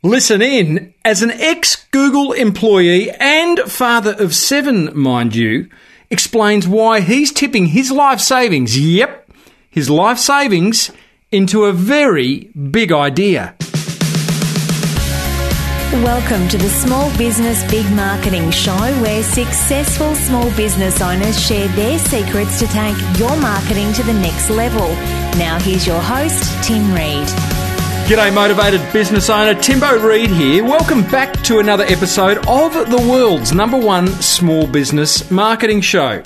Listen in. As an ex-Google employee and father of 7, mind you, explains why he's tipping his life savings, his life savings, into a very big idea. Welcome to the Small Business Big Marketing Show, where successful small business owners share their secrets to take your marketing to the next level. Now here's your host, Tim Reid. G'day motivated business owner, Timbo Reid here. Welcome back to another episode of the world's #1 small business marketing show.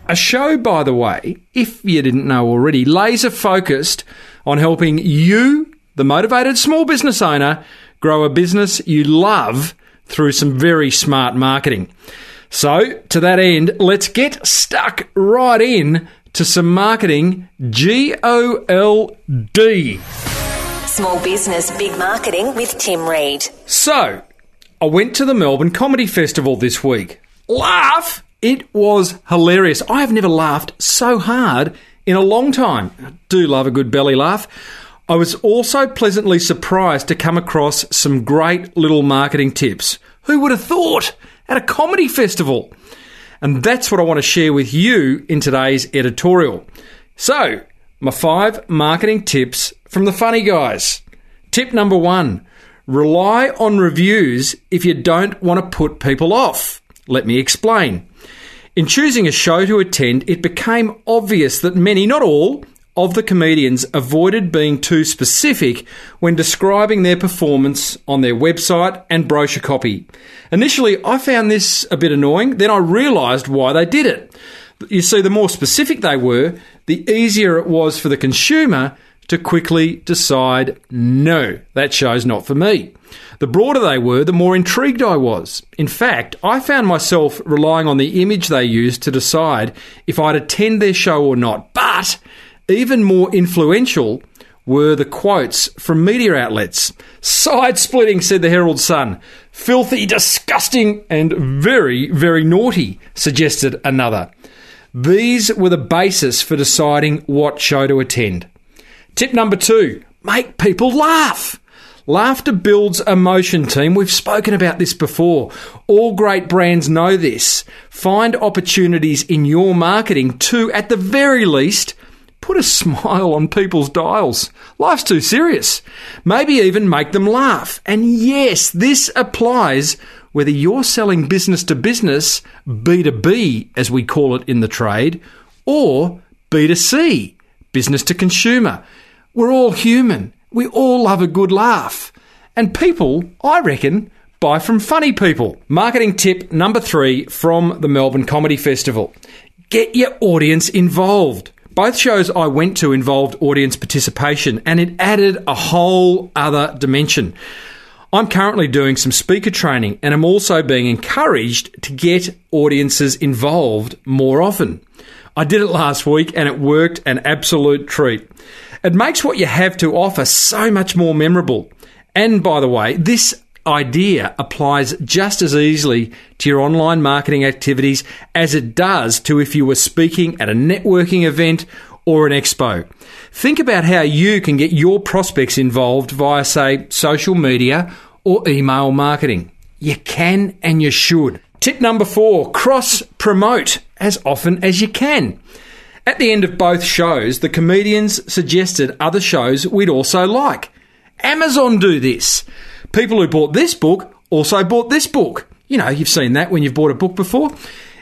A show, by the way, if you didn't know already, laser focused on helping you, the motivated small business owner, grow a business you love through some very smart marketing. So, to that end, let's get stuck right in to some marketing GOLD. Small Business Big Marketing with Tim Reid. So, I went to the Melbourne Comedy Festival this week. Laugh! It was hilarious. I have never laughed so hard in a long time. I do love a good belly laugh. I was also pleasantly surprised to come across some great little marketing tips. Who would have thought? At a comedy festival. And that's what I want to share with you in today's editorial. So, my 5 marketing tips from the funny guys. Tip number 1, rely on reviews if you don't want to put people off. Let me explain. In choosing a show to attend, it became obvious that many, not all, of the comedians avoided being too specific when describing their performance on their website and brochure copy. Initially, I found this a bit annoying, then I realised why they did it. You see, the more specific they were, the easier it was for the consumer to quickly decide, no, that show's not for me. The broader they were, the more intrigued I was. In fact, I found myself relying on the image they used to decide if I'd attend their show or not. But even more influential were the quotes from media outlets. Side-splitting, said the Herald Sun. Filthy, disgusting, and very, very naughty, suggested another. These were the basis for deciding what show to attend. Tip number 2, make people laugh. Laughter builds emotion, team. We've spoken about this before. All great brands know this. Find opportunities in your marketing to, at the very least, put a smile on people's dials. Life's too serious. Maybe even make them laugh. And yes, this applies whether you're selling business to business, B2B as we call it in the trade, or B2C, business to consumer. We're all human. We all love a good laugh. And people, I reckon, buy from funny people. Marketing tip number 3 from the Melbourne Comedy Festival. Get your audience involved. Both shows I went to involved audience participation, and it added a whole other dimension. I'm currently doing some speaker training, and I'm also being encouraged to get audiences involved more often. I did it last week, and it worked an absolute treat. It makes what you have to offer so much more memorable. And by the way, this idea applies just as easily to your online marketing activities as it does to if you were speaking at a networking event or an expo. Think about how you can get your prospects involved via, say, social media or email marketing. You can and you should. Tip number 4, cross-promote as often as you can. At the end of both shows, the comedians suggested other shows we'd also like. Amazon do this. People who bought this book also bought this book. You know, you've seen that when you've bought a book before.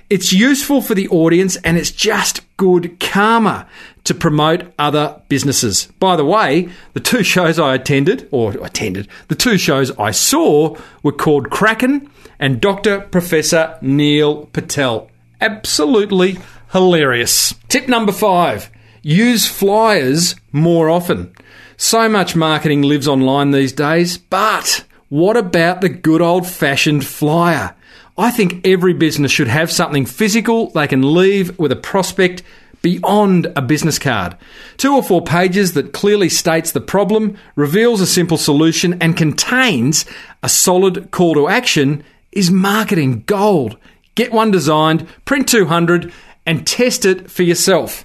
It's useful for the audience and it's just good karma to promote other businesses. By the way, the 2 shows the 2 shows I saw were called Kraken and Dr. Professor Neil Patel. Absolutely hilarious. Tip number 5, use flyers more often. So much marketing lives online these days, but what about the good old-fashioned flyer? I think every business should have something physical they can leave with a prospect beyond a business card. 2 or 4 pages that clearly states the problem, reveals a simple solution, and contains a solid call to action is marketing gold. Get one designed, print 200, and test it for yourself.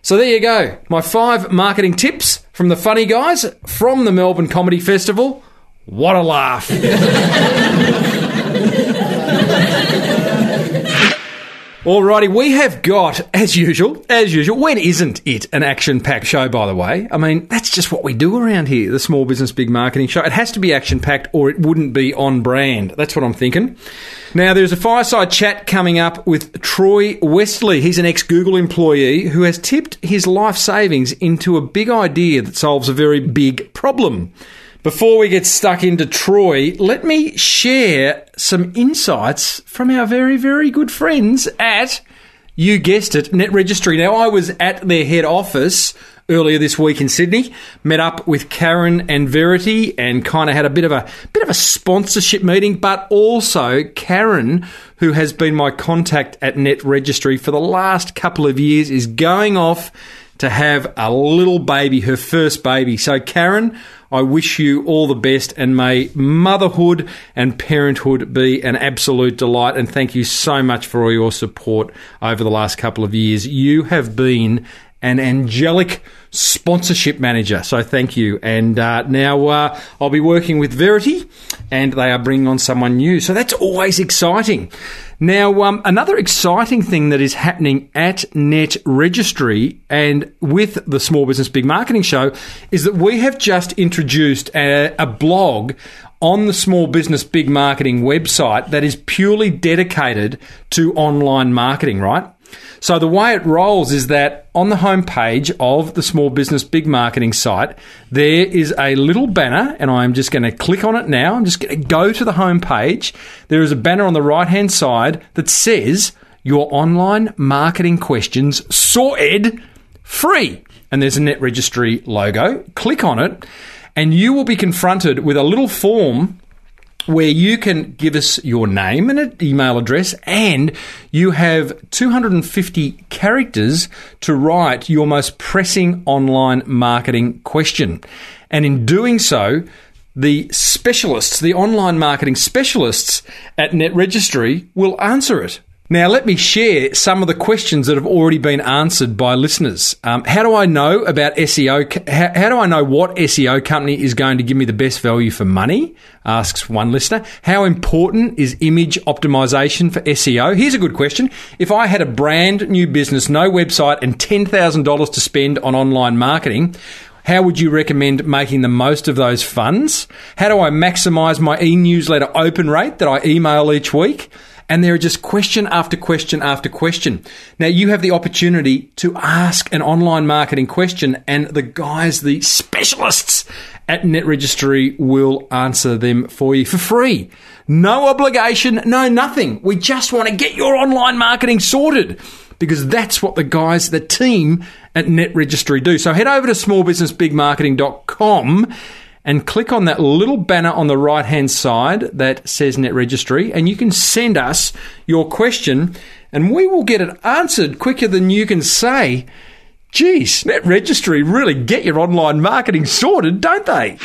So there you go, my 5 marketing tips from the funny guys from the Melbourne Comedy Festival. What a laugh. Alrighty, we have got, as usual, when isn't it an action-packed show, by the way? I mean, that's just what we do around here, the Small Business Big Marketing Show. It has to be action-packed or it wouldn't be on brand. That's what I'm thinking. Now, there's a fireside chat coming up with Troy Westley. He's an ex-Google employee who has tipped his life savings into a big idea that solves a very big problem. Before we get stuck into Troy, let me share some insights from our very, very good friends at, you guessed it, Net Registry. Now, I was at their head office earlier this week in Sydney, met up with Karen and Verity and kind of had a bit of a sponsorship meeting, but also Karen, who has been my contact at Net Registry for the last couple of years, is going off to have a little baby, her first baby. So, Karen, I wish you all the best, and may motherhood and parenthood be an absolute delight. And thank you so much for all your support over the last couple of years. You have been an angelic sponsorship manager, so thank you. And now I'll be working with Verity, and they are bringing on someone new, so that's always exciting. Now, another exciting thing that is happening at Net Registry and with the Small Business Big Marketing Show is that we have just introduced a blog on the Small Business Big Marketing website that is purely dedicated to online marketing, right? So the way it rolls is that on the homepage of the Small Business Big Marketing site, there is a little banner, and I'm just going to click on it now. I'm just going to go to the homepage. There is a banner on the right-hand side that says, "Your online marketing questions sorted free." And there's a Net Registry logo. Click on it, and you will be confronted with a little form where you can give us your name and an email address, and you have 250 characters to write your most pressing online marketing question. And in doing so, the specialists, the online marketing specialists at Net Registry will answer it. Now, let me share some of the questions that have already been answered by listeners. How do I know about SEO? How do I know what SEO company is going to give me the best value for money? Asks one listener. How important is image optimization for SEO? Here's a good question. If I had a brand new business, no website, and $10,000 to spend on online marketing, how would you recommend making the most of those funds? How do I maximize my e-newsletter open rate that I email each week? And there are just question after question after question. Now, you have the opportunity to ask an online marketing question, and the guys, the specialists at Net Registry, will answer them for you for free. No obligation, no nothing. We just want to get your online marketing sorted, because that's what the guys, the team at Net Registry do. So head over to smallbusinessbigmarketing.com and click on that little banner on the right-hand side that says Net Registry, and you can send us your question, and we will get it answered quicker than you can say, "Geez, Net Registry really get your online marketing sorted, don't they?"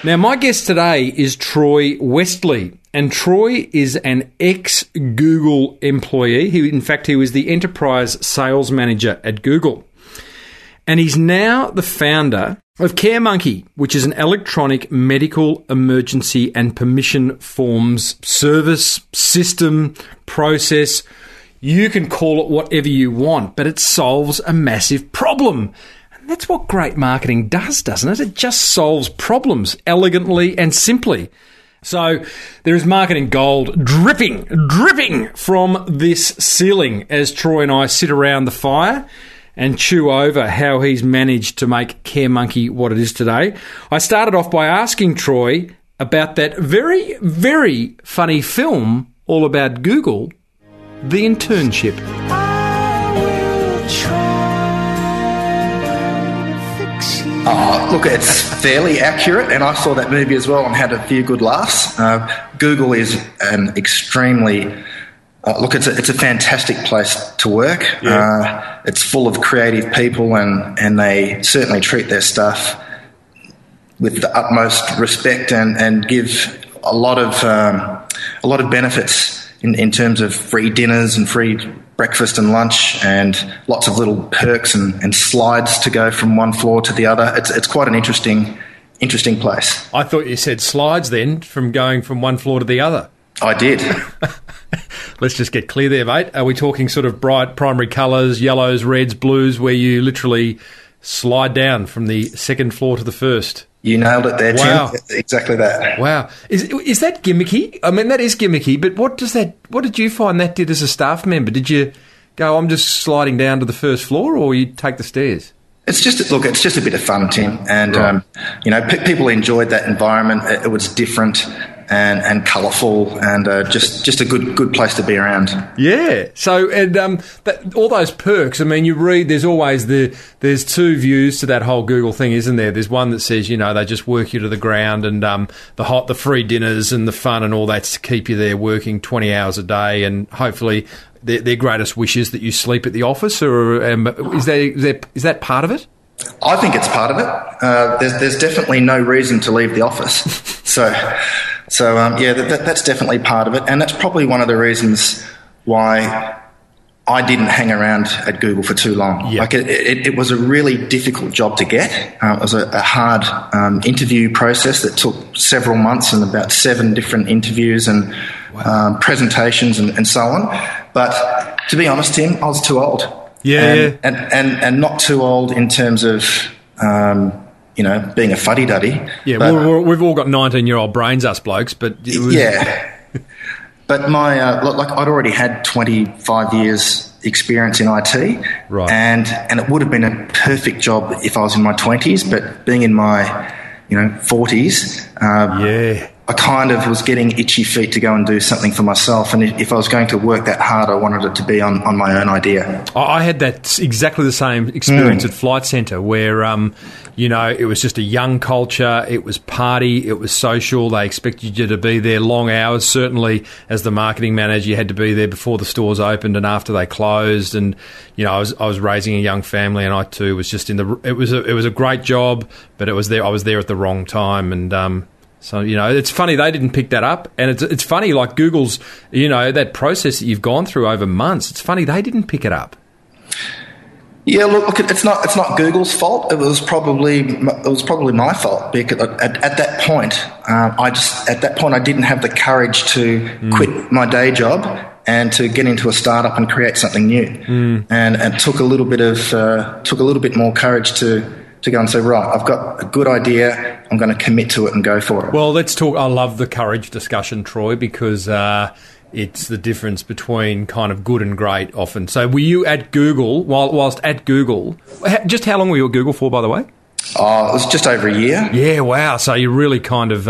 Now, my guest today is Troy Westley, and Troy is an ex-Google employee. In fact, he was the enterprise sales manager at Google. And he's now the founder of CareMonkey, which is an electronic medical emergency and permission forms service, system, process. You can call it whatever you want, but it solves a massive problem. And that's what great marketing does, doesn't it? It just solves problems elegantly and simply. So there is marketing gold dripping from this ceiling as Troy and I sit around the fire and chew over how he's managed to make CareMonkey what it is today. I started off by asking Troy about that very, very funny film all about Google, The Internship. Look, it's fairly accurate, and I saw that movie as well and had a few good laughs. Google is an extremely... it's a fantastic place to work. Yeah. It's full of creative people, and they certainly treat their staff with the utmost respect and give a lot of benefits in terms of free dinners and free breakfast and lunch, and lots of little perks and slides to go from one floor to the other. It's quite an interesting interesting place. I thought you said slides then, from going from one floor to the other. I did. Let's just get clear there, mate. Are we talking sort of bright primary colours, yellows, reds, blues, where you literally slide down from the second floor to the first? You nailed it there, Wow. Tim. Exactly that. Wow. Is that gimmicky? I mean, that is gimmicky, but what did you find that did as a staff member? Did you go, I'm just sliding down to the first floor, or you take the stairs? It's just a bit of fun, Tim. And, Right. people enjoyed that environment. It was different and colourful and just a good place to be around. Yeah. So, and all those perks, I mean, you read, there's always there's two views to that whole Google thing, isn't there? There's one that says, they just work you to the ground, and the free dinners and the fun and all that's to keep you there working 20 hours a day, and hopefully their greatest wish is that you sleep at the office, or is that part of it? I think it's part of it. There's definitely no reason to leave the office. That's definitely part of it. And that's probably one of the reasons why I didn't hang around at Google for too long. Yeah. Like it was a really difficult job to get. It was a hard interview process that took several months and about 7 different interviews and presentations and so on. But to be honest, Tim, I was too old. Yeah. And not too old in terms of, being a fuddy-duddy. Yeah, but, we've all got 19-year-old brains, us blokes, but... Yeah. But my, I'd already had 25 years experience in IT. Right. And it would have been a perfect job if I was in my 20s, but being in my, 40s... I kind of was getting itchy feet to go and do something for myself. And if I was going to work that hard, I wanted it to be on my own idea. I had that exactly the same experience at Flight Centre, where, it was just a young culture. It was party. It was social. They expected you to be there long hours. Certainly, as the marketing manager, you had to be there before the stores opened and after they closed. And, I was raising a young family, and I too was just it was a great job, but I was there at the wrong time. And, so, it's funny they didn't pick that up, and it's funny, like Google's, that process that you've gone through over months, it's funny they didn't pick it up. Yeah, look, it's not Google's fault. It was probably my fault, because at that point, I didn't have the courage to quit my day job and to get into a startup and create something new. And it took a little bit more courage to go and say, right, I've got a good idea, I'm going to commit to it and go for it. Well, let's talk. I love the courage discussion, Troy, because it's the difference between kind of good and great often. So were you at Google, whilst at Google, just how long were you at Google for, by the way? It was just over a year. Yeah, wow. So you really kind of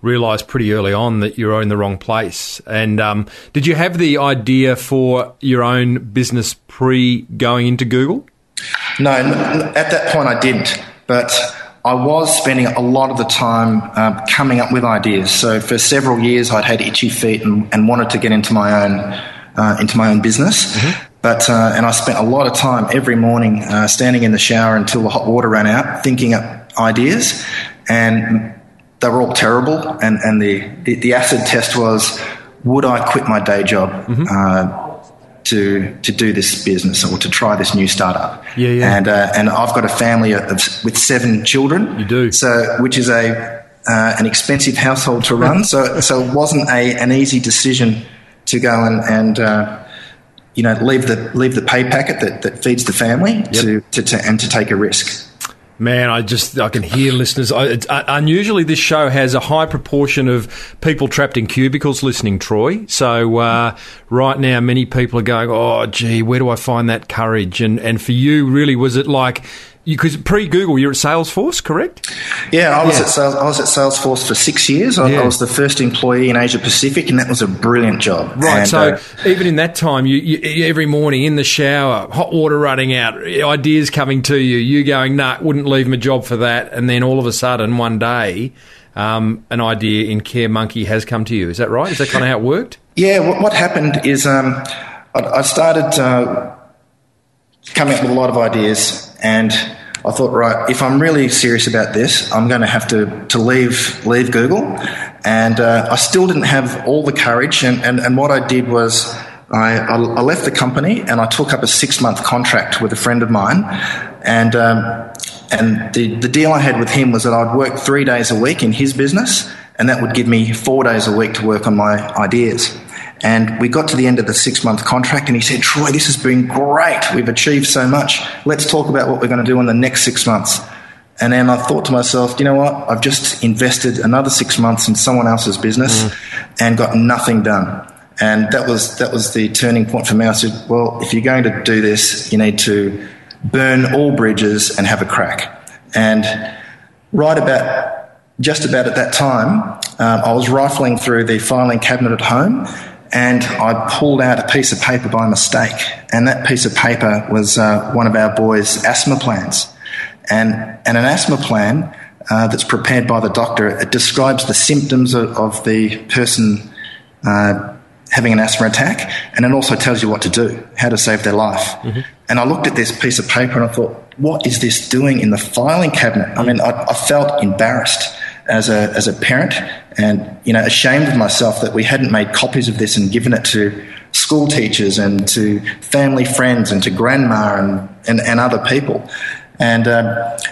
realised pretty early on that you were in the wrong place. And did you have the idea for your own business pre-going into Google? No, at that point I didn't, but I was spending a lot of the time coming up with ideas. So for several years I'd had itchy feet and wanted to get into my own business. Mm-hmm. But and I spent a lot of time every morning standing in the shower until the hot water ran out, thinking up ideas, and they were all terrible. And the acid test was, would I quit my day job? Mm-hmm. To do this business or to try this new startup. Yeah. And I've got a family with 7 children. You do. So, which is an expensive household to run. So it wasn't an easy decision to go and leave the pay packet that feeds the family. Yep. to take a risk. Man, I can hear listeners. Unusually, this show has a high proportion of people trapped in cubicles listening, Troy. So right now, many people are going, oh, gee, where do I find that courage? And for you, really, was it like... Because pre-Google, you're at Salesforce, correct? Yeah, I was at Salesforce for 6 years. I was the first employee in Asia Pacific, and that was a brilliant job. Right. And, so even in that time, you every morning in the shower, hot water running out, ideas coming to you, you going, nah, wouldn't leave my job for that, and then all of a sudden, one day, an idea in CareMonkey has come to you. Is that right? Is that kind of how it worked? Yeah. What happened is I started coming up with a lot of ideas. And I thought, right, if I'm really serious about this, I'm going to have to leave Google. And I still didn't have all the courage. And what I did was I left the company and I took up a 6-month contract with a friend of mine. And And the deal I had with him was that I'd work 3 days a week in his business, and that would give me 4 days a week to work on my ideas. And we got to the end of the 6-month contract, and he said, Troy, this has been great. We've achieved so much. Let's talk about what we're going to do in the next 6 months. And then I thought to myself, you know what? I've just invested another 6 months in someone else's business and got nothing done. And that was the turning point for me. I said, well, if you're going to do this, you need to burn all bridges and have a crack. And just about at that time, I was rifling through the filing cabinet at home, and I pulled out a piece of paper by mistake. And that piece of paper was one of our boys' asthma plans. And an asthma plan that's prepared by the doctor, it describes the symptoms of the person having an asthma attack, and it also tells you what to do, how to save their life. Mm-hmm. And I looked at this piece of paper and I thought, what is this doing in the filing cabinet? I mean, I felt embarrassed as a parent and, ashamed of myself that we hadn't made copies of this and given it to school teachers and to family friends and to grandma and other people. And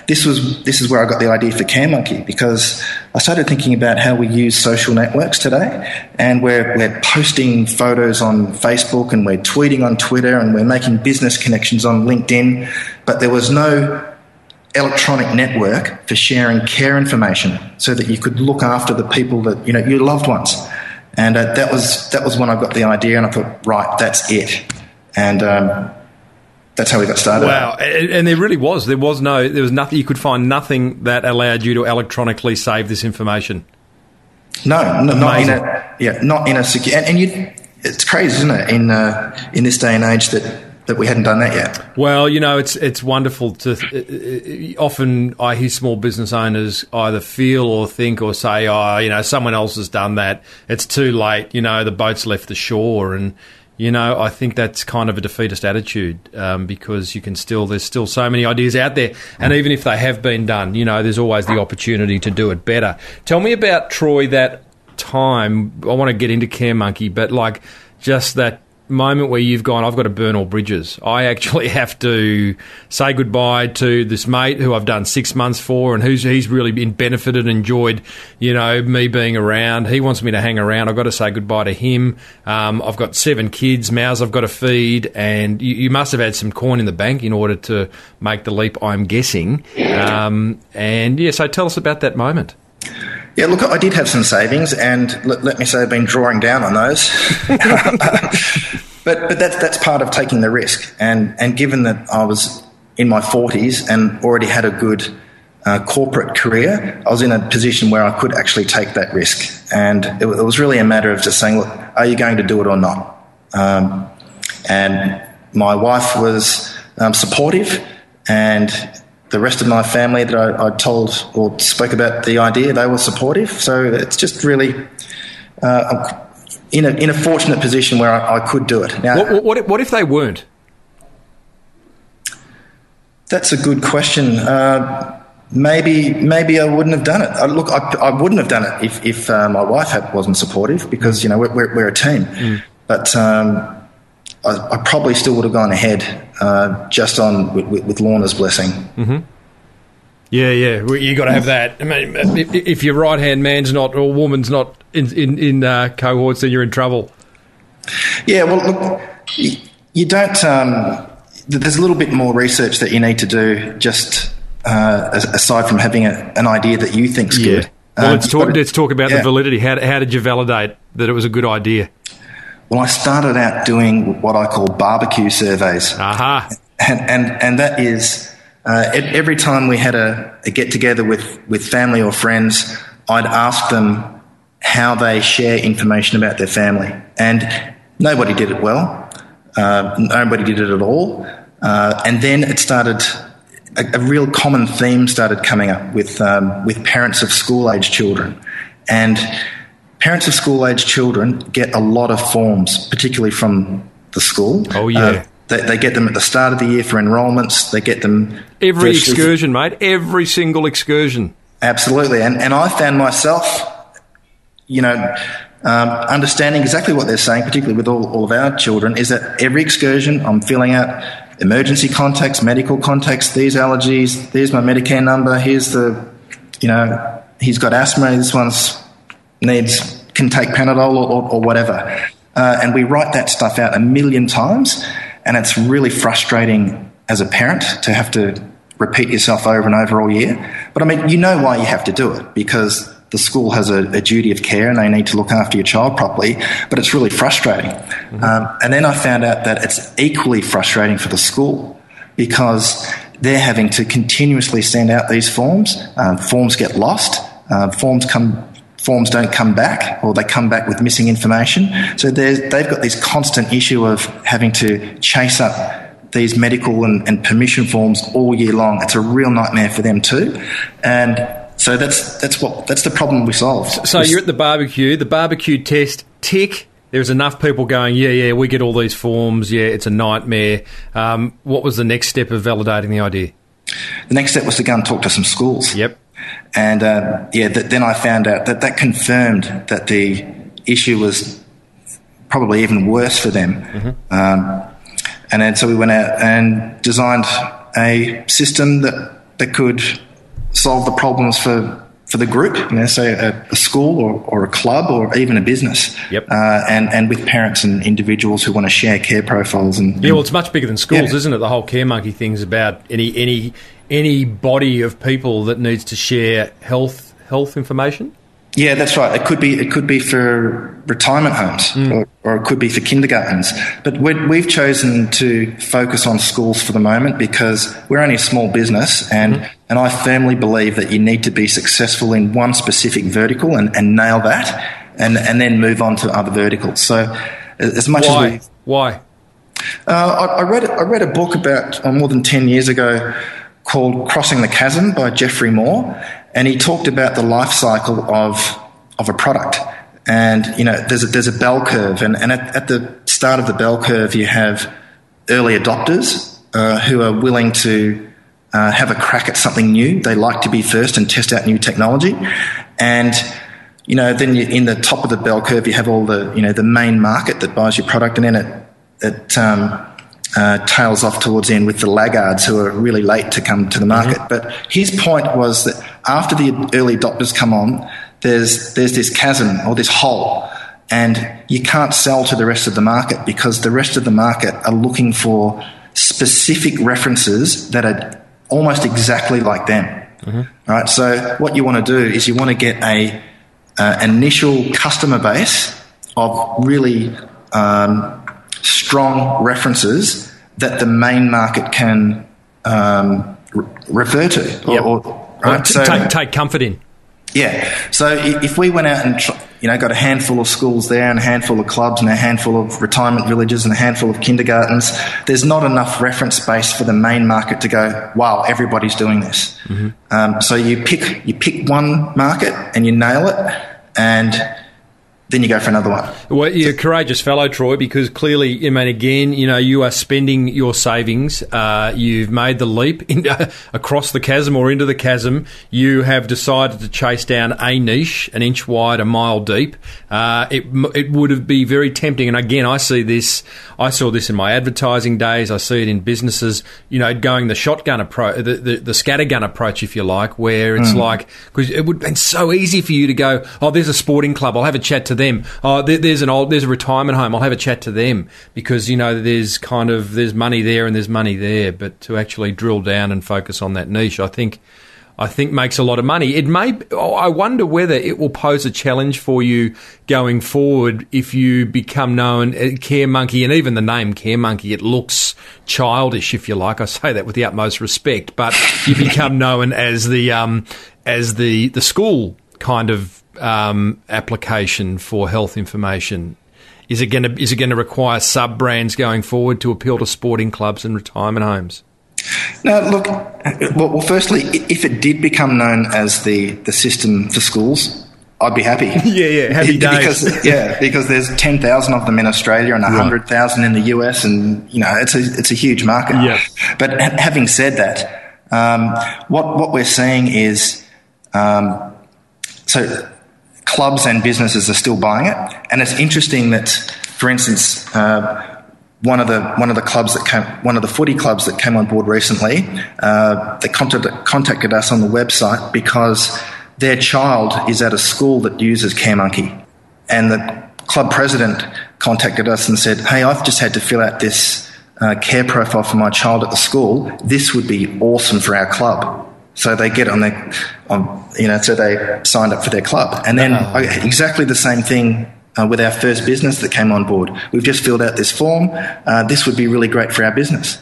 this is where I got the idea for CareMonkey, because I started thinking about how we use social networks today, and we're posting photos on Facebook and we're tweeting on Twitter and we're making business connections on LinkedIn, but there was no electronic network for sharing care information so that you could look after the people that, your loved ones. And that was when I got the idea, and I thought, right, that's it. And that's how we got started. Wow. And there really was. There was nothing, you could find nothing that allowed you to electronically save this information. No, not in a secure, it's crazy, isn't it, in this day and age that we hadn't done that yet. Well, it's wonderful to. Often I hear small business owners either feel or think or say, someone else has done that. It's too late. The boat's left the shore, and I think that's kind of a defeatist attitude, because there's still so many ideas out there, and even if they have been done, there's always the opportunity to do it better. Tell me about, Troy, that time. I want to get into CareMonkey, but just that moment where you've gone, I've got to burn all bridges. I actually have to say goodbye to this mate who I've done 6 months for, and he's really been benefited, enjoyed, me being around. He wants me to hang around. I've got to say goodbye to him. I've got 7 kids, mouths I've got to feed, and you must have had some coin in the bank in order to make the leap, I'm guessing. So tell us about that moment. Yeah, look, I did have some savings, and let me say I've been drawing down on those. But that's part of taking the risk. And given that I was in my 40s and already had a good corporate career, I was in a position where I could actually take that risk. And it was really a matter of just saying, look, are you going to do it or not? And my wife was supportive, and the rest of my family that I told or spoke about the idea, they were supportive. So it's just really in a fortunate position where I could do it. Now, what if they weren't? That's a good question. Maybe I wouldn't have done it. I wouldn't have done it if my wife wasn't supportive, because we're a team. Mm. But I probably still would have gone ahead just with Lorna's blessing. Mm-hmm. Yeah, you got to have that. I mean, if your right hand man's not or woman's not in cohorts, then you're in trouble. Yeah, well, look, you don't. There's a little bit more research that you need to do, just aside from having an idea that you think's good. Well, let's talk about the validity. How did you validate that it was a good idea? Well, I started out doing what I call barbecue surveys. Aha. And that is every time we had a get-together with family or friends, I'd ask them how they share information about their family. And nobody did it well. Nobody did it at all. And then it started, a real common theme started coming up with parents of school-age children. And parents of school-age children get a lot of forms, particularly from the school. Oh, yeah. They get them at the start of the year for enrolments. They get them... Every excursion, mate. Every single excursion. Absolutely. And I found myself, understanding exactly what they're saying, particularly with all of our children, is that every excursion I'm filling out emergency contacts, medical contacts, these allergies, there's my Medicare number, here's he's got asthma, this one's can take Panadol or whatever. And we write that stuff out 1 million times, and it's really frustrating as a parent to have to repeat yourself over and over all year. But I mean, you know why you have to do it, because the school has a duty of care and they need to look after your child properly, but it's really frustrating. And then I found out that it's equally frustrating for the school, because they're having to continuously send out these forms. Forms get lost. Forms don't come back, or they come back with missing information. So they've got this constant issue of having to chase up these medical and permission forms all year long. It's a real nightmare for them too. And so that's the problem we solved. So you're at the barbecue test, tick. There's enough people going, yeah, we get all these forms, yeah, it's a nightmare. What was the next step of validating the idea? The next step was to go and talk to some schools. Yep. And, then I found out that confirmed that the issue was probably even worse for them. And then so we went out and designed a system that could solve the problems for the group, say a school or a club or even a business. Yep. And with parents and individuals who want to share care profiles. Well, it's much bigger than schools, isn't it? The whole Care Monkey thing's about any body of people that needs to share health information. Yeah, that's right. It could be for retirement homes, or it could be for kindergartens. But we've chosen to focus on schools for the moment because we're only a small business, and I firmly believe that you need to be successful in one specific vertical and nail that, and then move on to other verticals. So, as much as why? I read a book about more than 10 years ago called Crossing the Chasm by Geoffrey Moore, and he talked about the life cycle of a product. And, there's a bell curve, and at the start of the bell curve you have early adopters who are willing to have a crack at something new. They like to be first and test out new technology. And, then in the top of the bell curve you have all the main market that buys your product, and then it tails off towards the end with the laggards who are really late to come to the market. But his point was that after the early adopters come on, there's this chasm or this hole, and you can't sell to the rest of the market because the rest of the market are looking for specific references that are almost exactly like them. Right? So what you want to do is you want to get a initial customer base of really strong references that the main market can refer to. Right? Take comfort in. Yeah. So if we went out and got a handful of schools there and a handful of clubs and a handful of retirement villages and a handful of kindergartens, there's not enough reference space for the main market to go, wow, everybody's doing this. So you pick one market and you nail it, and then you go for another one. Well, you're a courageous fellow, Troy, because clearly, again, you are spending your savings. You've made the leap across the chasm or into the chasm. You have decided to chase down a niche, an inch wide, a mile deep. It would be very tempting. And again, I saw this in my advertising days. I see it in businesses, going the shotgun approach, the scattergun approach, if you like, where it's like, because it would have been so easy for you to go, oh, there's a sporting club, I'll have a chat to them. Oh, there's a retirement home, I'll have a chat to them, because there's money there and there's money there. But to actually drill down and focus on that niche, I think makes a lot of money. I wonder whether it will pose a challenge for you going forward if you become known Care Monkey, and even the name Care Monkey, it looks childish, if you like. I say that with the utmost respect, but you become known as the school kind of application for health information. Is it going to require sub brands going forward to appeal to sporting clubs and retirement homes? No, look. Well, firstly, if it did become known as the system for schools, I'd be happy. Happy days. Because there's 10,000 of them in Australia and 100,000 in the US, and it's a huge market. Yeah. But having said that, what we're seeing is so clubs and businesses are still buying it, and it's interesting that, for instance, one of the footy clubs that came on board recently, they contacted us on the website because their child is at a school that uses CareMonkey, and the club president contacted us and said, "Hey, I've just had to fill out this care profile for my child at the school. This would be awesome for our club." So they get so they signed up for their club, and then exactly the same thing. With our first business that came on board, we've just filled out this form. This would be really great for our business.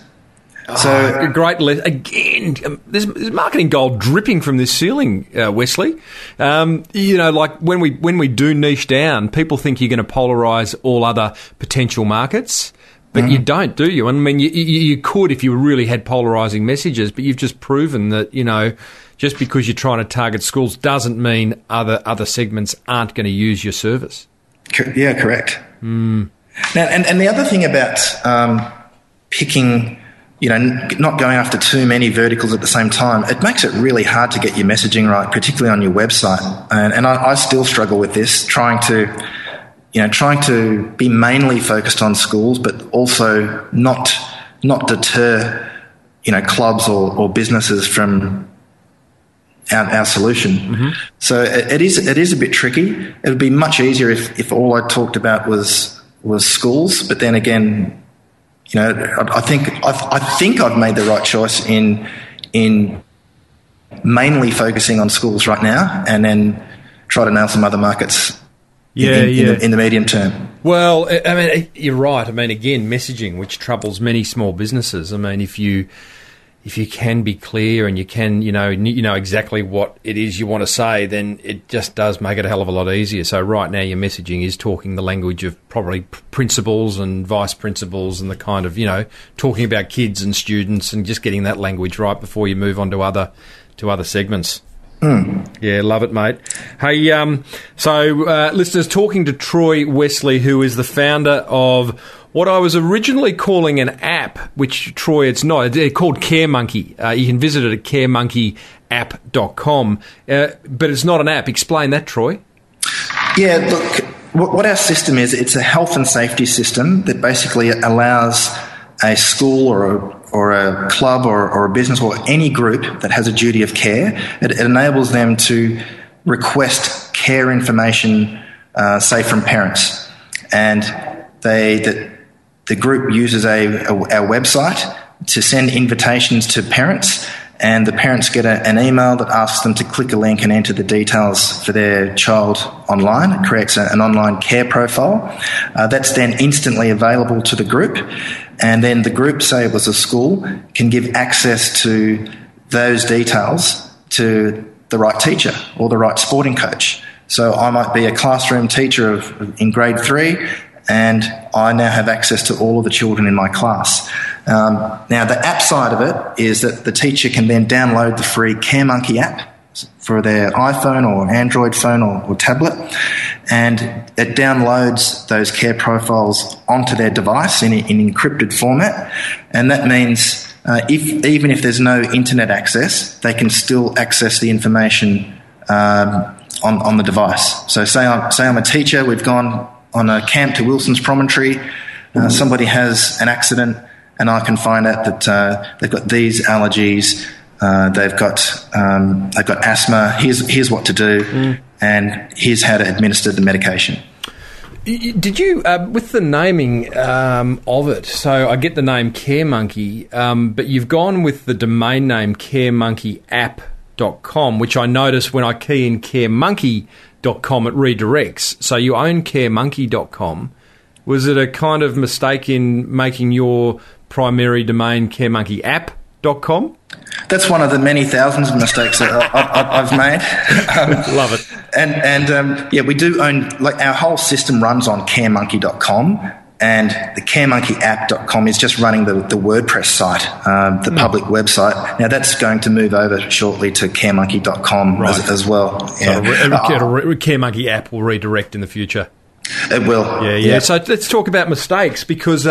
So great. Again, there's marketing gold dripping from this ceiling, Wesley. Like when we do niche down, people think you're going to polarise all other potential markets, but you don't, do you? I mean, you could if you really had polarising messages, but you've just proven that, just because you're trying to target schools doesn't mean other segments aren't going to use your service. Yeah, correct. Now, and the other thing about picking, not going after too many verticals at the same time, it makes it really hard to get your messaging right, particularly on your website. And I still struggle with this, trying to be mainly focused on schools, but also not deter, clubs or businesses from our solution. Mm-hmm. So it is a bit tricky. It would be much easier if all I talked about was schools. But then again, I think I've made the right choice in mainly focusing on schools right now, and then try to nail some other markets. In the medium term. Well, I mean, you're right. I mean, again, messaging, which troubles many small businesses. I mean, if you can be clear and you can, you know exactly what it is you want to say, then it just does make it a hell of a lot easier. So right now your messaging is talking the language of probably principals and vice principals and the kind of, talking about kids and students and just getting that language right before you move on to other segments. Yeah, love it, mate. Hey, listeners, talking to Troy Wesley, who is the founder of what I was originally calling an app, which, Troy, it's not. It's called CareMonkey. You can visit it at caremonkeyapp.com. But it's not an app. Explain that, Troy. Yeah, look, what our system is, it's a health and safety system that basically allows a school or a club or a business or any group that has a duty of care. It enables them to request care information, say, from parents. And the group uses our website to send invitations to parents, and the parents get an email that asks them to click a link and enter the details for their child online. It creates an online care profile. That's then instantly available to the group, and then the group, say it was a school, can give access to those details to the right teacher or the right sporting coach. So I might be a classroom teacher in grade 3, and I now have access to all of the children in my class. Now, the app side of it is that the teacher can then download the free CareMonkey app for their iPhone or Android phone or tablet, and it downloads those care profiles onto their device in encrypted format. And that means even if there's no internet access, they can still access the information on the device. So say I'm a teacher, we've gone on a camp to Wilson's Promontory, somebody has an accident, and I can find out that they've got these allergies, they've got asthma, here's what to do, and here's how to administer the medication. Did you, with the naming of it, so I get the name CareMonkey, but you've gone with the domain name caremonkeyapp.com, which I notice when I key in caremonkey.com, it redirects. So you own caremonkey.com. Was it a kind of mistake in making your primary domain caremonkeyapp.com? That's one of the many thousands of mistakes that I've made. Love it. And we do own, our whole system runs on caremonkey.com, and the caremonkeyapp.com is just running the WordPress site, the public website. Now that's going to move over shortly to caremonkey.com as well. Yeah. So CareMonkey app will redirect in the future. It will. Yeah. So let's talk about mistakes, because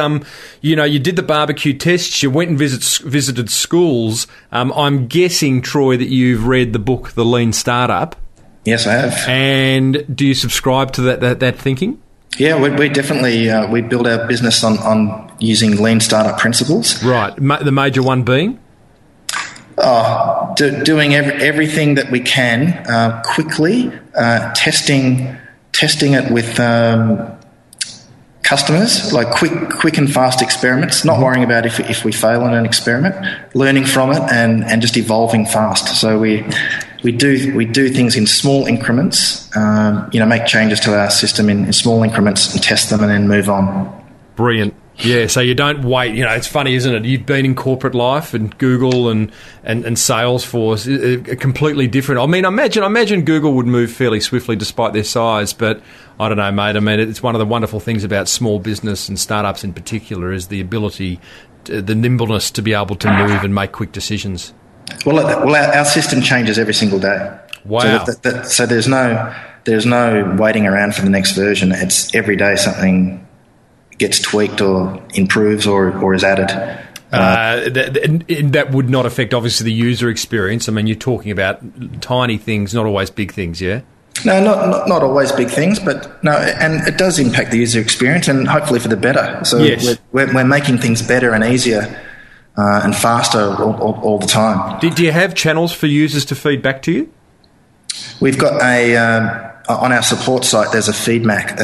you did the barbecue tests, you went and visited schools. I'm guessing, Troy, that you've read the book The Lean Startup. Yes, I have. And do you subscribe to that thinking? Yeah, we definitely we build our business on using lean startup principles. Right. The major one being? Doing everything that we can quickly, testing it with customers, like quick and fast experiments, not worrying about if we fail in an experiment, learning from it and just evolving fast. So we do things in small increments, make changes to our system in small increments and test them and then move on. Brilliant. Yeah, so you don't wait. It's funny, isn't it? You've been in corporate life, and Google and Salesforce are completely different. I mean, imagine Google would move fairly swiftly despite their size, but I don't know, mate. I mean, it's one of the wonderful things about small business and startups in particular is the ability, the nimbleness to be able to move and make quick decisions. Well, our system changes every single day. Wow. So there's no waiting around for the next version. It's every day something gets tweaked or improves or is added. That would not affect, obviously, the user experience. I mean, you're talking about tiny things, not always big things, yeah? No, not always big things, but no, and it does impact the user experience, and hopefully for the better. So yes. we're making things better and easier and faster all the time. Do you have channels for users to feed back to you? We've got on our support site, there's a feedback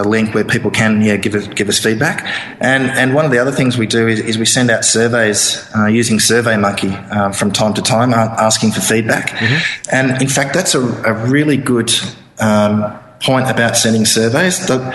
link where people can give us feedback. And one of the other things we do is we send out surveys using SurveyMonkey from time to time, asking for feedback. Mm-hmm. And in fact, that's a really good point about sending surveys. The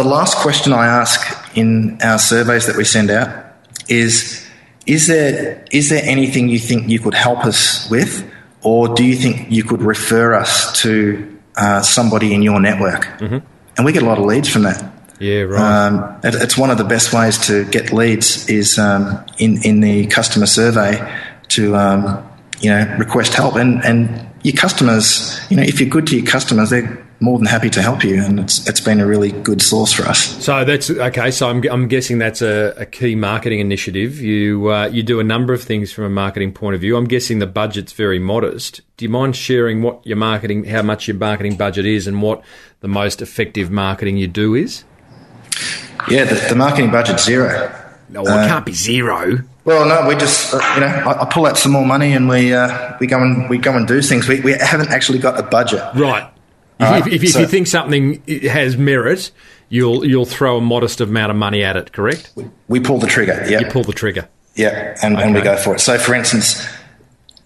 last question I ask in our surveys that we send out is there anything you think you could help us with? Or do you think you could refer us to somebody in your network? Mm-hmm. And we get a lot of leads from that. Yeah, right. It's one of the best ways to get leads is in the customer survey to request help. And your customers, if you're good to your customers, they're more than happy to help you, and it's been a really good source for us. So that's okay. So I'm guessing that's a key marketing initiative. You do a number of things from a marketing point of view. I'm guessing the budget's very modest. Do you mind sharing how much your marketing budget is, and what the most effective marketing you do is? Yeah, the marketing budget's zero. No, it can't be zero. Well, no, we just I pull out some more money and we go and do things. We haven't actually got a budget. Right. If you think something has merit, you'll throw a modest amount of money at it, correct? We pull the trigger, yeah. You pull the trigger. Yeah, and we go for it. So, for instance,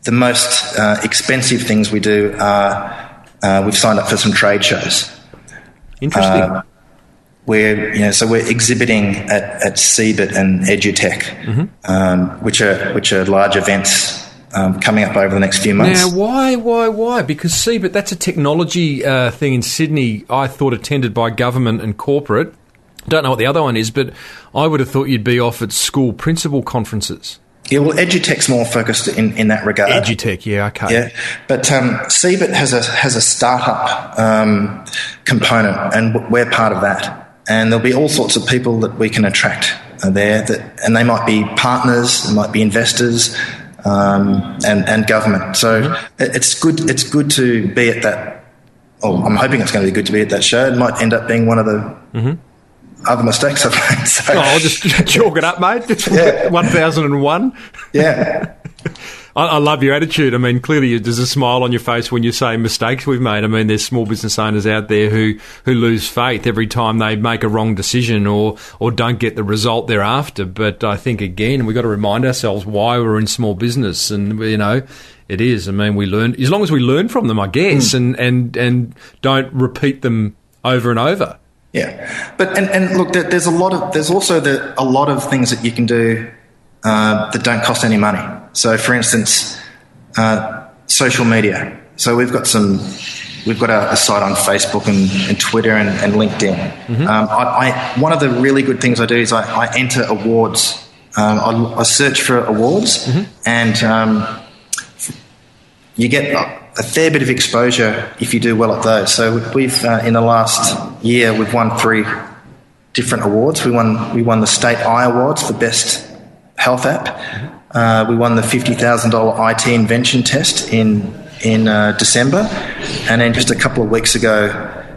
the most expensive things we do are we've signed up for some trade shows. Interesting. We're exhibiting at CeBIT and EduTech, mm-hmm. Which are large events coming up over the next few months. Now, why? Because CeBIT, that's a technology thing in Sydney, I thought attended by government and corporate. Don't know what the other one is, but I would have thought you'd be off at school principal conferences. Yeah, well, EduTech's more focused in that regard. EduTech, yeah, okay. Yeah, but CeBIT has a startup component, and we're part of that. And there'll be all sorts of people that we can attract there, and they might be partners, they might be investors, and government. So it's good. It's good to be at that. Oh, I'm hoping it's going to be good to be at that show. It might end up being one of the other mistakes I've made. So. I'll just chalk it up, mate. Yeah. 1001. Yeah. I love your attitude. I mean, clearly there's a smile on your face when you say mistakes we've made. I mean, there's small business owners out there who lose faith every time they make a wrong decision or don't get the result they're after. But I think, again, we've got to remind ourselves why we're in small business. And, it is. I mean, we learn, as long as we learn from them, I guess, and don't repeat them over and over. Yeah. But, and look, there's also a lot of things that you can do that don't cost any money. So, for instance, social media. So we've got a site on Facebook and Twitter and LinkedIn. Mm-hmm. One of the really good things I do is I enter awards. I search for awards, mm-hmm. and you get a fair bit of exposure if you do well at those. So we've in the last year we've won 3 different awards. We won the State Eye Awards for Best Health App. Mm-hmm. We won the $50,000 IT invention test in December, and then just a couple of weeks ago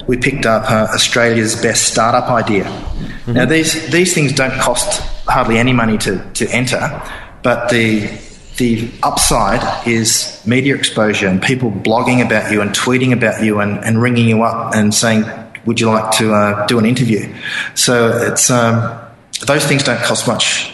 we picked up Australia's best startup idea. Mm-hmm. Now, these things don't cost hardly any money to enter, but the upside is media exposure and people blogging about you and tweeting about you and ringing you up and saying, would you like to do an interview? So it's those things don't cost much.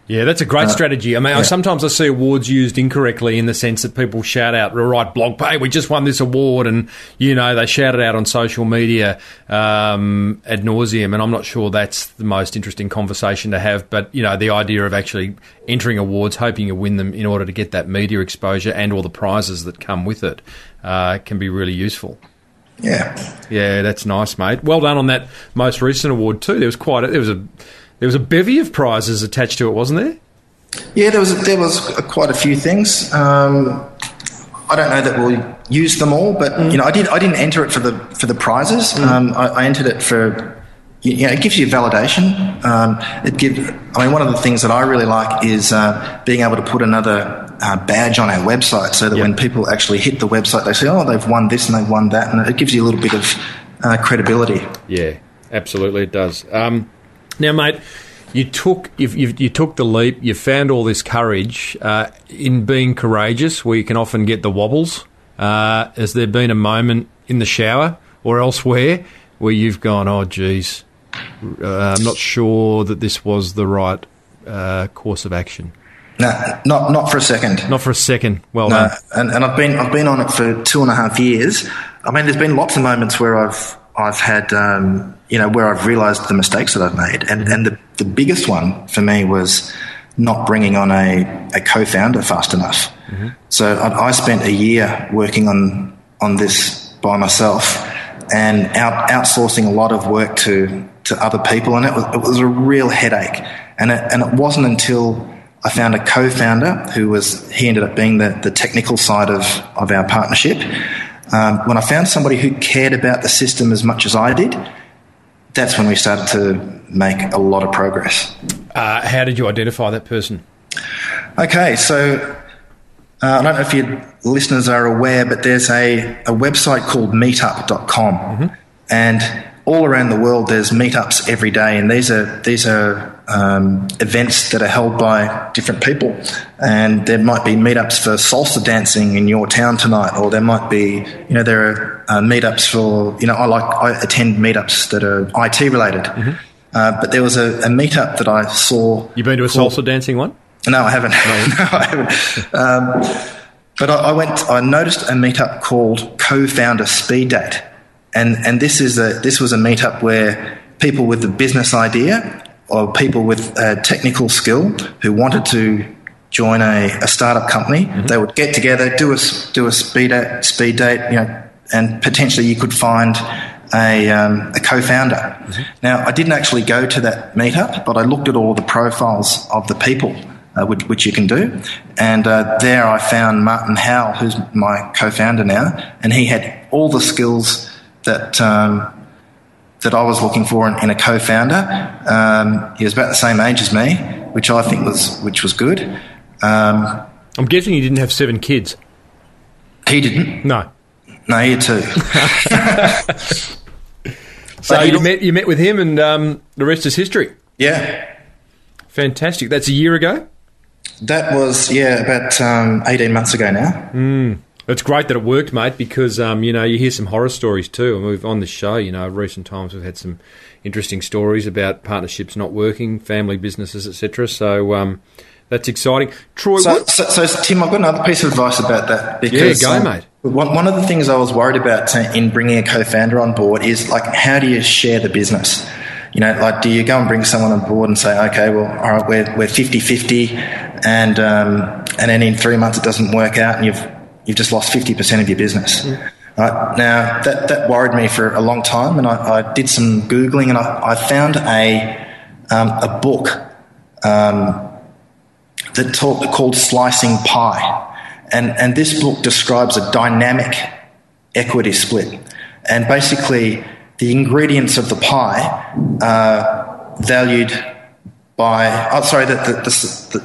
Yeah, that's a great strategy. I mean, sometimes I see awards used incorrectly in the sense that people shout out, write blog, hey, we just won this award, and, they shout it out on social media ad nauseum, and I'm not sure that's the most interesting conversation to have, but, the idea of actually entering awards, hoping you win them in order to get that media exposure and all the prizes that come with it can be really useful. Yeah. Yeah, that's nice, mate. Well done on that most recent award too. There was a bevy of prizes attached to it, wasn't there? Yeah, there was quite a few things. I don't know that we'll use them all, but I didn't enter it for the prizes. I entered it for it gives you validation. One of the things that I really like is being able to put another badge on our website, so that when people actually hit the website, they say, oh, they've won this and they've won that, and it gives you a little bit of credibility. Yeah, absolutely, it does. Now, mate, you took the leap. You found all this courage in being courageous, where you can often get the wobbles. Has there been a moment in the shower or elsewhere where you've gone, oh, geez, I'm not sure that this was the right course of action? No, not for a second. Not for a second. Well done. And I've been on it for 2.5 years. I mean, there's been lots of moments where I've had where I've realised the mistakes that I've made, and the biggest one for me was not bringing on a co-founder fast enough. Mm-hmm. So I spent a year working on this by myself and outsourcing a lot of work to other people, and it was a real headache. And it wasn't until I found a co-founder he ended up being the technical side of our partnership. When I found somebody who cared about the system as much as I did, that's when we started to make a lot of progress. How did you identify that person? Okay, so I don't know if your listeners are aware, but there's a website called meetup.com. Mm-hmm. And all around the world there's meetups every day, and these are events that are held by different people, and there might be meetups for salsa dancing in your town tonight, or there might be there are meetups for I attend meetups that are IT related. Mm-hmm. But there was a meetup that I saw. You been to a salsa dancing one? No, I haven't. No, I haven't. But I noticed a meetup called Co-Founder Speed Date. And this was a meetup where people with a business idea or people with a technical skill who wanted to join a startup company, mm-hmm. they would get together, do a speed date, and potentially you could find a co-founder. Mm-hmm. Now, I didn't actually go to that meetup, but I looked at all the profiles of the people, which you can do, and there I found Martin Howell, who's my co-founder now, and he had all the skills that I was looking for in a co-founder. He was about the same age as me, which I think was good. I'm guessing he didn't have 7 kids. He didn't. No, he had 2. So you met with him, and the rest is history. Yeah, fantastic. That's a year ago. That was about 18 months ago now. It's great that it worked, mate, because, you hear some horror stories too. And we've on this show, recent times we've had some interesting stories about partnerships not working, family businesses, etc. So that's exciting. Troy, so Tim, I've got another piece of advice about that. Because, mate. One of the things I was worried about in bringing a co-founder on board is, how do you share the business? Do you go and bring someone on board and say, okay, well, all right, we're 50-50, and then in 3 months it doesn't work out, and you've just lost 50% of your business. Right? Now, that worried me for a long time, and I did some Googling, and I found a book called Slicing Pie. And this book describes a dynamic equity split. And basically, the ingredients of the pie are valued by...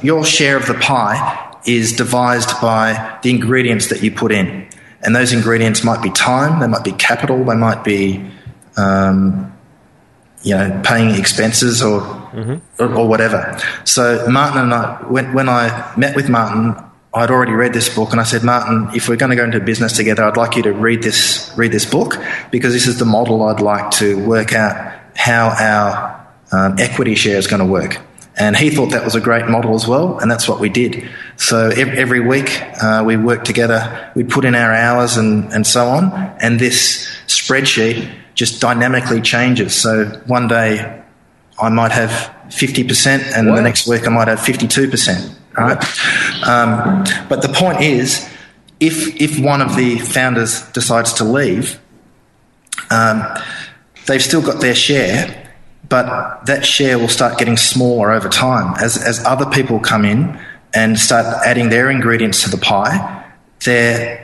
your share of the pie is devised by the ingredients that you put in. And those ingredients might be time, they might be capital, they might be paying expenses or whatever. So Martin and I, when I met with Martin, I'd already read this book, and I said, Martin, if we're going to go into business together, I'd like you to read this book, because this is the model I'd like to work out how our equity share is going to work. And he thought that was a great model as well, and that's what we did. So every week we worked together, we'd put in our hours and so on, and this spreadsheet just dynamically changes. So one day I might have 50%, and the next week I might have 52%. Right? But the point is, if one of the founders decides to leave, they've still got their share, but that share will start getting smaller over time. As other people come in and start adding their ingredients to the pie, the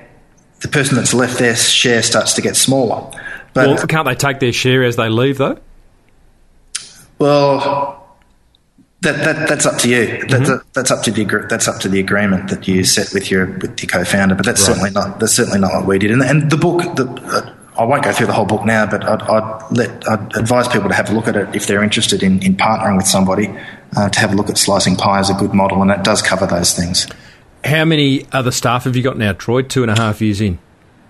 person that's left, their share starts to get smaller. But, can't they take their share as they leave, though? Well, that's up to you. That's up to the agreement that you set with your co-founder. But that's certainly not what we did. And the book, I won't go through the whole book now, but I'd advise people to have a look at it if they're interested in partnering with somebody. To have a look at Slicing Pie as a good model, and that does cover those things. How many other staff have you got now, Troy? 2.5 years in.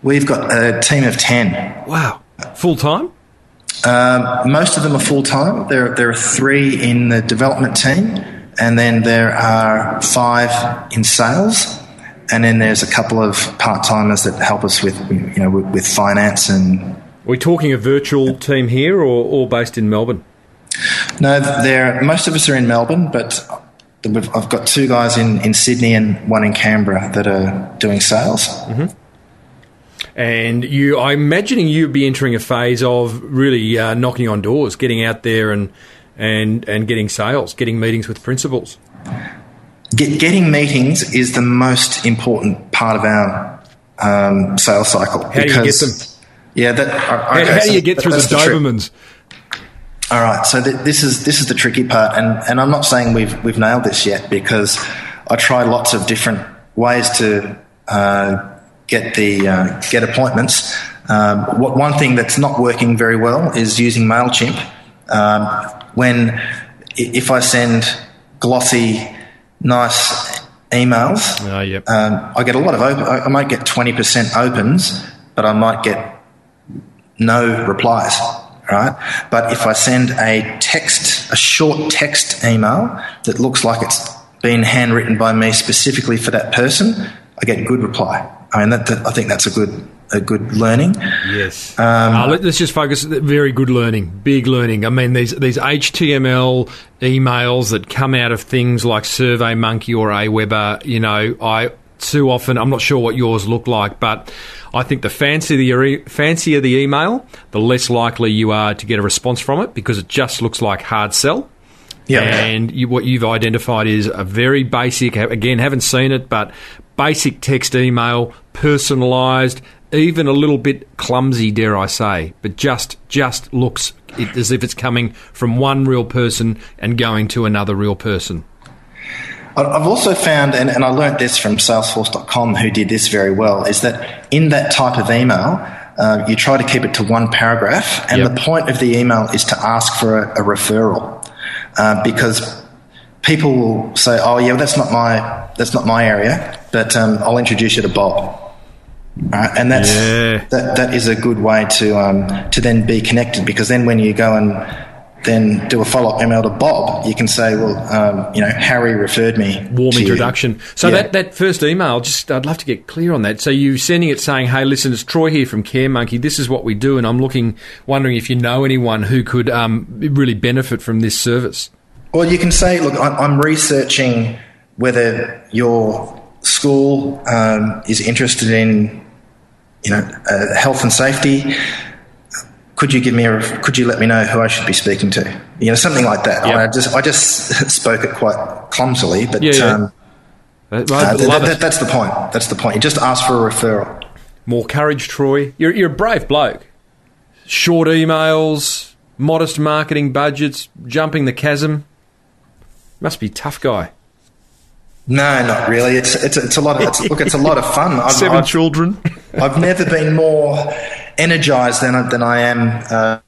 We've got a team of 10. Wow, full time. Most of them are full-time. There are 3 in the development team, and then there are 5 in sales, and then there's a couple of part-timers that help us with finance. And are we talking a virtual team here, or all based in Melbourne? No, most of us are in Melbourne, but I've got 2 guys in Sydney and 1 in Canberra that are doing sales. Mm-hmm. And I'm imagining you'd be entering a phase of really knocking on doors, getting out there and getting sales, getting meetings with principals. Getting meetings is the most important part of our sales cycle. How do you get them? Yeah, how do you get through the Dobermans? All right, so this is the tricky part, and I'm not saying we've nailed this yet, because I try lots of different ways to get appointments. One thing that's not working very well is using MailChimp. If I send glossy, nice emails, I get a lot of I might get 20% opens, but I might get no replies. Right? But if I send a short text email that looks like it's been handwritten by me specifically for that person, I get good reply. I mean, I think that's a good learning. Yes. Let's just focus. Very good learning, big learning. I mean, these HTML emails that come out of things like SurveyMonkey or Aweber. Too often, I'm not sure what yours look like, but I think the fancier the email, the less likely you are to get a response from it, because it just looks like hard sell. Yeah. And what you've identified is a very basic, again, haven't seen it, but basic text email, personalised, even a little bit clumsy, dare I say, but just looks as if it's coming from one real person and going to another real person. I've also found, and I learnt this from Salesforce.com, who did this very well, is that in that type of email, you try to keep it to one paragraph, and the point of the email is to ask for a referral, because people will say, "Oh, yeah, that's not my area, but I'll introduce you to Bob." And that is a good way to then be connected, because then when you go and then do a follow-up email to Bob, you can say, well, Harry referred me. Warm introduction. So that first email, I'd love to get clear on that. So you're sending it saying, hey, listen, it's Troy here from CareMonkey. This is what we do, and I'm wondering if you know anyone who could really benefit from this service. Well, you can say, look, I'm researching whether your school is interested in, health and safety. Could you let me know who I should be speaking to? Something like that. Yep. I just spoke it quite clumsily, but that's the point. That's the point. You just ask for a referral. More courage, Troy. You're a brave bloke. Short emails, modest marketing budgets, jumping the chasm. Must be a tough guy. No, not really. It's a lot of it's a lot of fun. 7 children. I've never been more energized than I am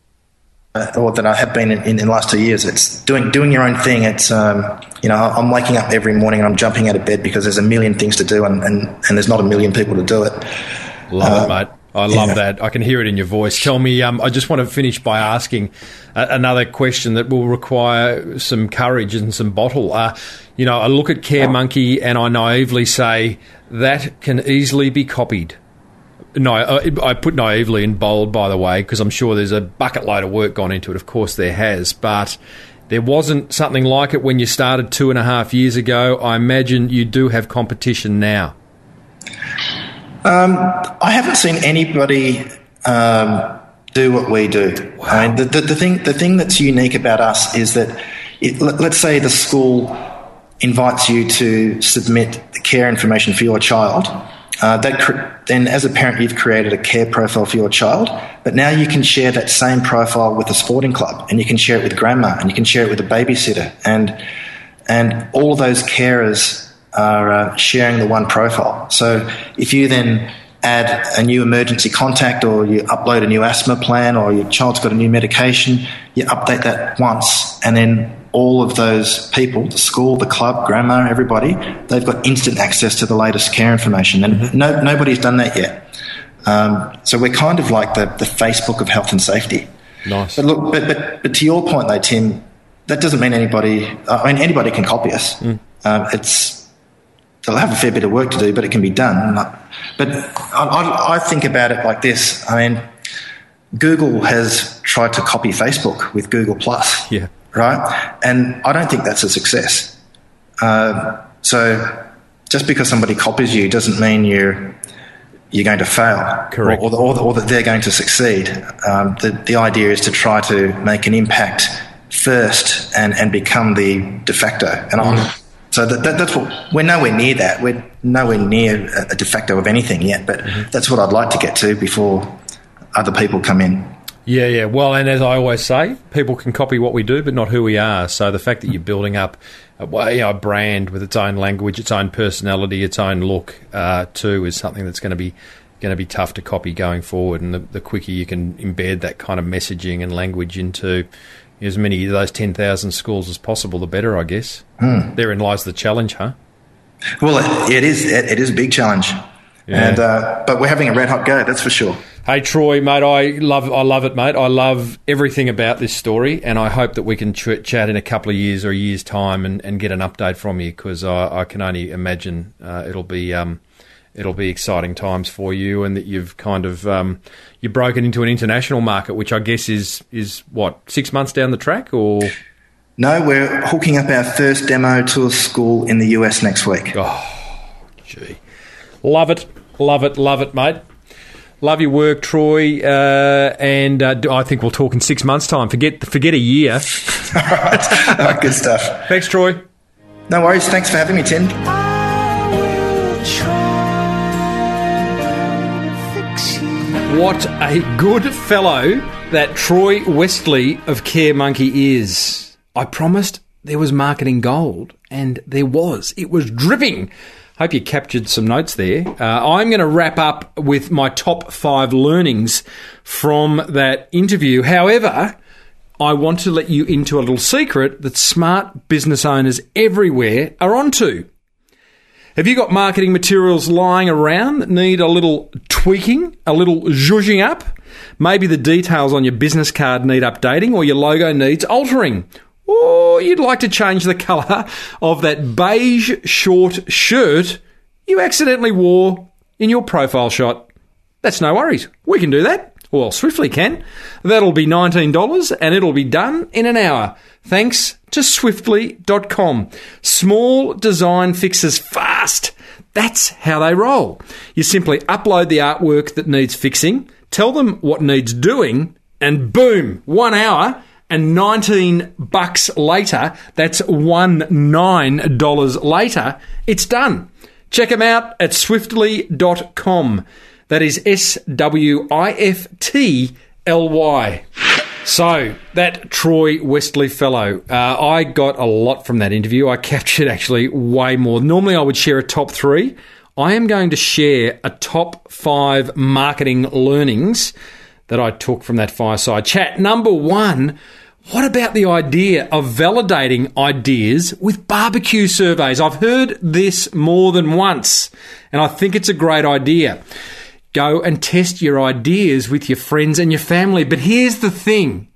or that I have been in the last 2 years. It's doing your own thing. It's I'm waking up every morning and I'm jumping out of bed because there's a million things to do, and there's not a million people to do it. Love it, mate. I love that. I can hear it in your voice. Tell me, I just want to finish by asking another question that will require some courage and some bottle. I look at CareMonkey and I naively say that can easily be copied. No, I put naively in bold, by the way, because I'm sure there's a bucket load of work gone into it. Of course there has, but there wasn't something like it when you started 2.5 years ago. I imagine you do have competition now. I haven't seen anybody do what we do. Wow. I mean, the thing that's unique about us is that, let's say the school invites you to submit the care information for your child. Then as a parent, you've created a care profile for your child, but now you can share that same profile with a sporting club, and you can share it with grandma, and you can share it with a babysitter, and all of those carers are sharing the one profile. So if you then add a new emergency contact, or you upload a new asthma plan, or your child's got a new medication, you update that once, and then all of those people, the school, the club, grandma, everybody, they've got instant access to the latest care information, and nobody's done that yet. So we're kind of like the Facebook of health and safety. Nice. But look, but to your point though, Tim, that doesn't mean anybody can copy us. They'll have a fair bit of work to do, but it can be done. But I think about it like this. I mean, Google has tried to copy Facebook with Google+. Yeah. Right? And I don't think that's a success. So just because somebody copies you doesn't mean you're going to fail. Correct. Or that they're going to succeed. The idea is to try to make an impact first and become the de facto. And so that's what we're nowhere near that. We're nowhere near a de facto of anything yet, but that's what I'd like to get to before other people come in. Yeah. Well, and as I always say, people can copy what we do, but not who we are. So the fact that you're building up a brand with its own language, its own personality, its own look, too, is something that's going to be tough to copy going forward. And the quicker you can embed that kind of messaging and language into as many of those 10,000 schools as possible, the better, I guess. Therein lies the challenge, huh? Well, it is a big challenge. Yeah. And but we're having a red hot go, that's for sure. Hey Troy, mate, I love it, mate. I love everything about this story, and I hope that we can chat in a couple of years or a year's time and get an update from you, because I can only imagine it'll be exciting times for you, and that you've kind of you've broken into an international market, which I guess is what, 6 months down the track, or? No, we're hooking up our first demo to a school in the US next week. Oh, gee. Love it, mate. Love your work, Troy, and I think we'll talk in 6 months' time. Forget a year. All right. Good stuff. Thanks, Troy. No worries. Thanks for having me, Tim. What a good fellow that Troy Westley of CareMonkey is. I promised there was marketing gold, and there was. It was dripping. Hope you captured some notes there. I'm going to wrap up with my top 5 learnings from that interview. However, I want to let you into a little secret that smart business owners everywhere are onto. Have you got marketing materials lying around that need a little tweaking, a little zhuzhing up? Maybe the details on your business card need updating, or your logo needs altering. Or you'd like to change the colour of that beige short shirt you accidentally wore in your profile shot. That's no worries. We can do that. Well, Swiftly can. That'll be $19 and it'll be done in an hour. Thanks to Swiftly.com. Small design fixes fast. That's how they roll. You simply upload the artwork that needs fixing, tell them what needs doing, and boom, 1 hour. And $19 later, that's $19 later, it's done. Check them out at Swiftly.com. That is Swiftly. So, that Troy Westley fellow, I got a lot from that interview. I captured actually way more. Normally I would share a top 3. I am going to share a top 5 marketing learnings that I took from that fireside chat. Number one, what about the idea of validating ideas with barbecue surveys? I've heard this more than once, and I think it's a great idea. Go and test your ideas with your friends and your family. But here's the thing.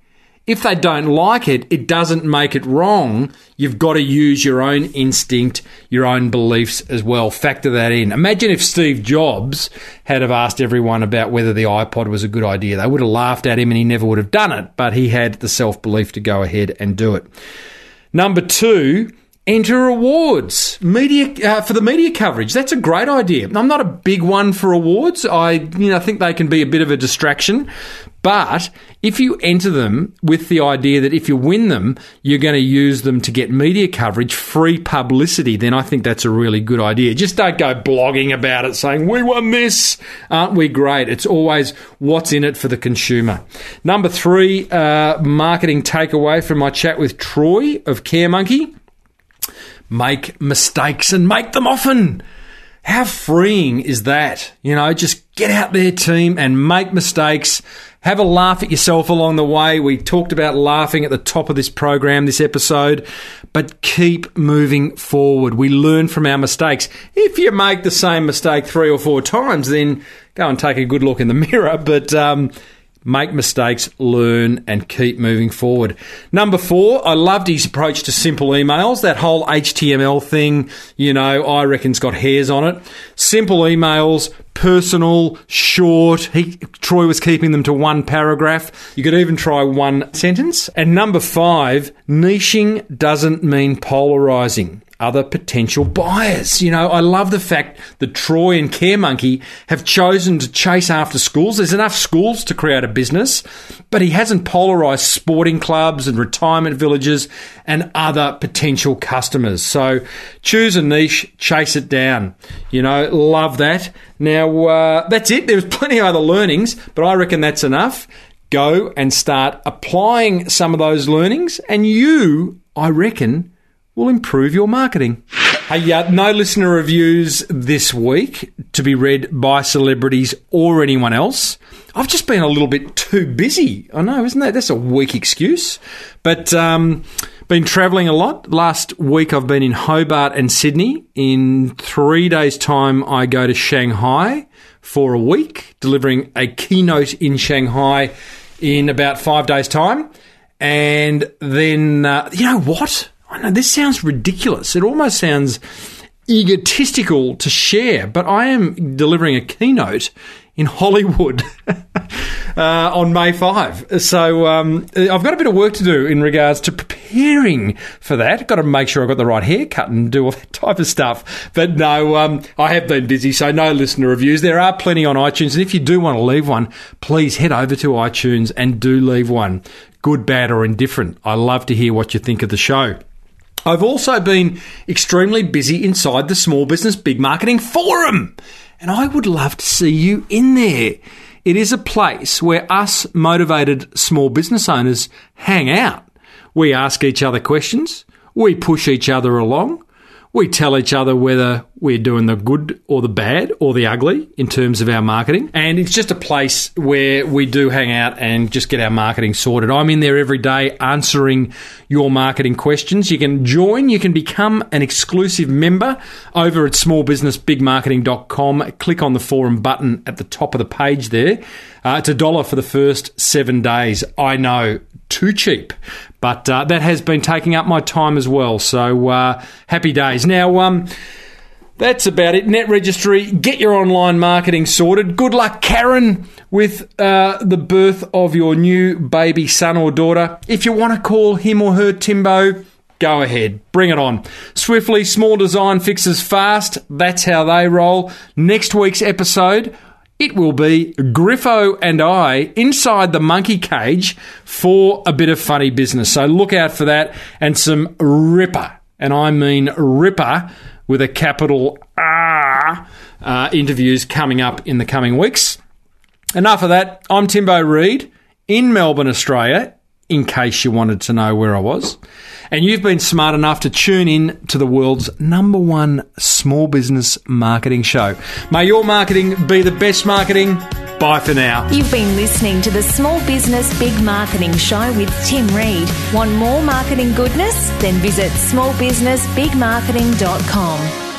If they don't like it, it doesn't make it wrong. You've got to use your own instinct, your own beliefs as well. Factor that in. Imagine if Steve Jobs had have asked everyone about whether the iPod was a good idea. They would have laughed at him and he never would have done it, but he had the self-belief to go ahead and do it. Number two, enter awards for the media coverage. That's a great idea. I'm not a big one for awards. I think they can be a bit of a distraction. But if you enter them with the idea that if you win them, you're going to use them to get media coverage, free publicity, then I think that's a really good idea. Just don't go blogging about it saying, we won this. Aren't we great? It's always what's in it for the consumer. Number three, marketing takeaway from my chat with Troy of CareMonkey. Make mistakes and make them often. How freeing is that? Just get out there, team, and make mistakes. Have a laugh at yourself along the way. We talked about laughing at the top of this program, this episode, but keep moving forward. We learn from our mistakes. If you make the same mistake 3 or 4 times, then go and take a good look in the mirror, but make mistakes, learn, and keep moving forward. Number 4, I loved his approach to simple emails. That whole HTML thing, I reckon's got hairs on it. Simple emails, personal, short. Troy was keeping them to 1 paragraph. You could even try 1 sentence. And number 5, niching doesn't mean polarising other potential buyers. I love the fact that Troy and CareMonkey have chosen to chase after schools. There's enough schools to create a business, but he hasn't polarised sporting clubs and retirement villages and other potential customers. So choose a niche, chase it down. Love that. Now, that's it. There's plenty of other learnings, but I reckon that's enough. Go and start applying some of those learnings, and you, I reckon, will improve your marketing. Hey, no listener reviews this week to be read by celebrities or anyone else. I've just been a little bit too busy. I know, isn't that? That's a weak excuse. But been travelling a lot. Last week I've been in Hobart and Sydney. In 3 days' time I go to Shanghai for a week, delivering a keynote in Shanghai in about 5 days' time. And then, you know what? I know this sounds ridiculous. It almost sounds egotistical to share, but I am delivering a keynote in Hollywood on May 5. So I've got a bit of work to do in regards to preparing for that. I've got to make sure I've got the right haircut and do all that type of stuff. But no, I have been busy, so no listener reviews. There are plenty on iTunes, and if you do want to leave one, please head over to iTunes and do leave one. Good, bad, or indifferent. I love to hear what you think of the show. I've also been extremely busy inside the Small Business Big Marketing Forum, and I would love to see you in there. It is a place where us motivated small business owners hang out. We ask each other questions, we push each other along, we tell each other whether we're doing the good or the bad or the ugly in terms of our marketing. And it's just a place where we do hang out and just get our marketing sorted. I'm in there every day answering your marketing questions. You can join, you can become an exclusive member over at smallbusinessbigmarketing.com. Click on the forum button at the top of the page there. It's $1 for the first 7 days. I know, too cheap. But that has been taking up my time as well. So happy days. Now, that's about it. Net Registry, get your online marketing sorted. Good luck, Karen, with the birth of your new baby son or daughter. If you want to call him or her Timbo, go ahead. Bring it on. Swiftly, small design fixes fast. That's how they roll. Next week's episode, it will be Griffo and I inside the monkey cage for a bit of funny business. So look out for that, and some ripper, and I mean ripper with a capital R, interviews coming up in the coming weeks. Enough of that. I'm Timbo Reid in Melbourne, Australia, in case you wanted to know where I was. And you've been smart enough to tune in to the world's #1 small business marketing show. May your marketing be the best marketing. Bye for now. You've been listening to the Small Business Big Marketing Show with Tim Reed. Want more marketing goodness? Then visit smallbusinessbigmarketing.com.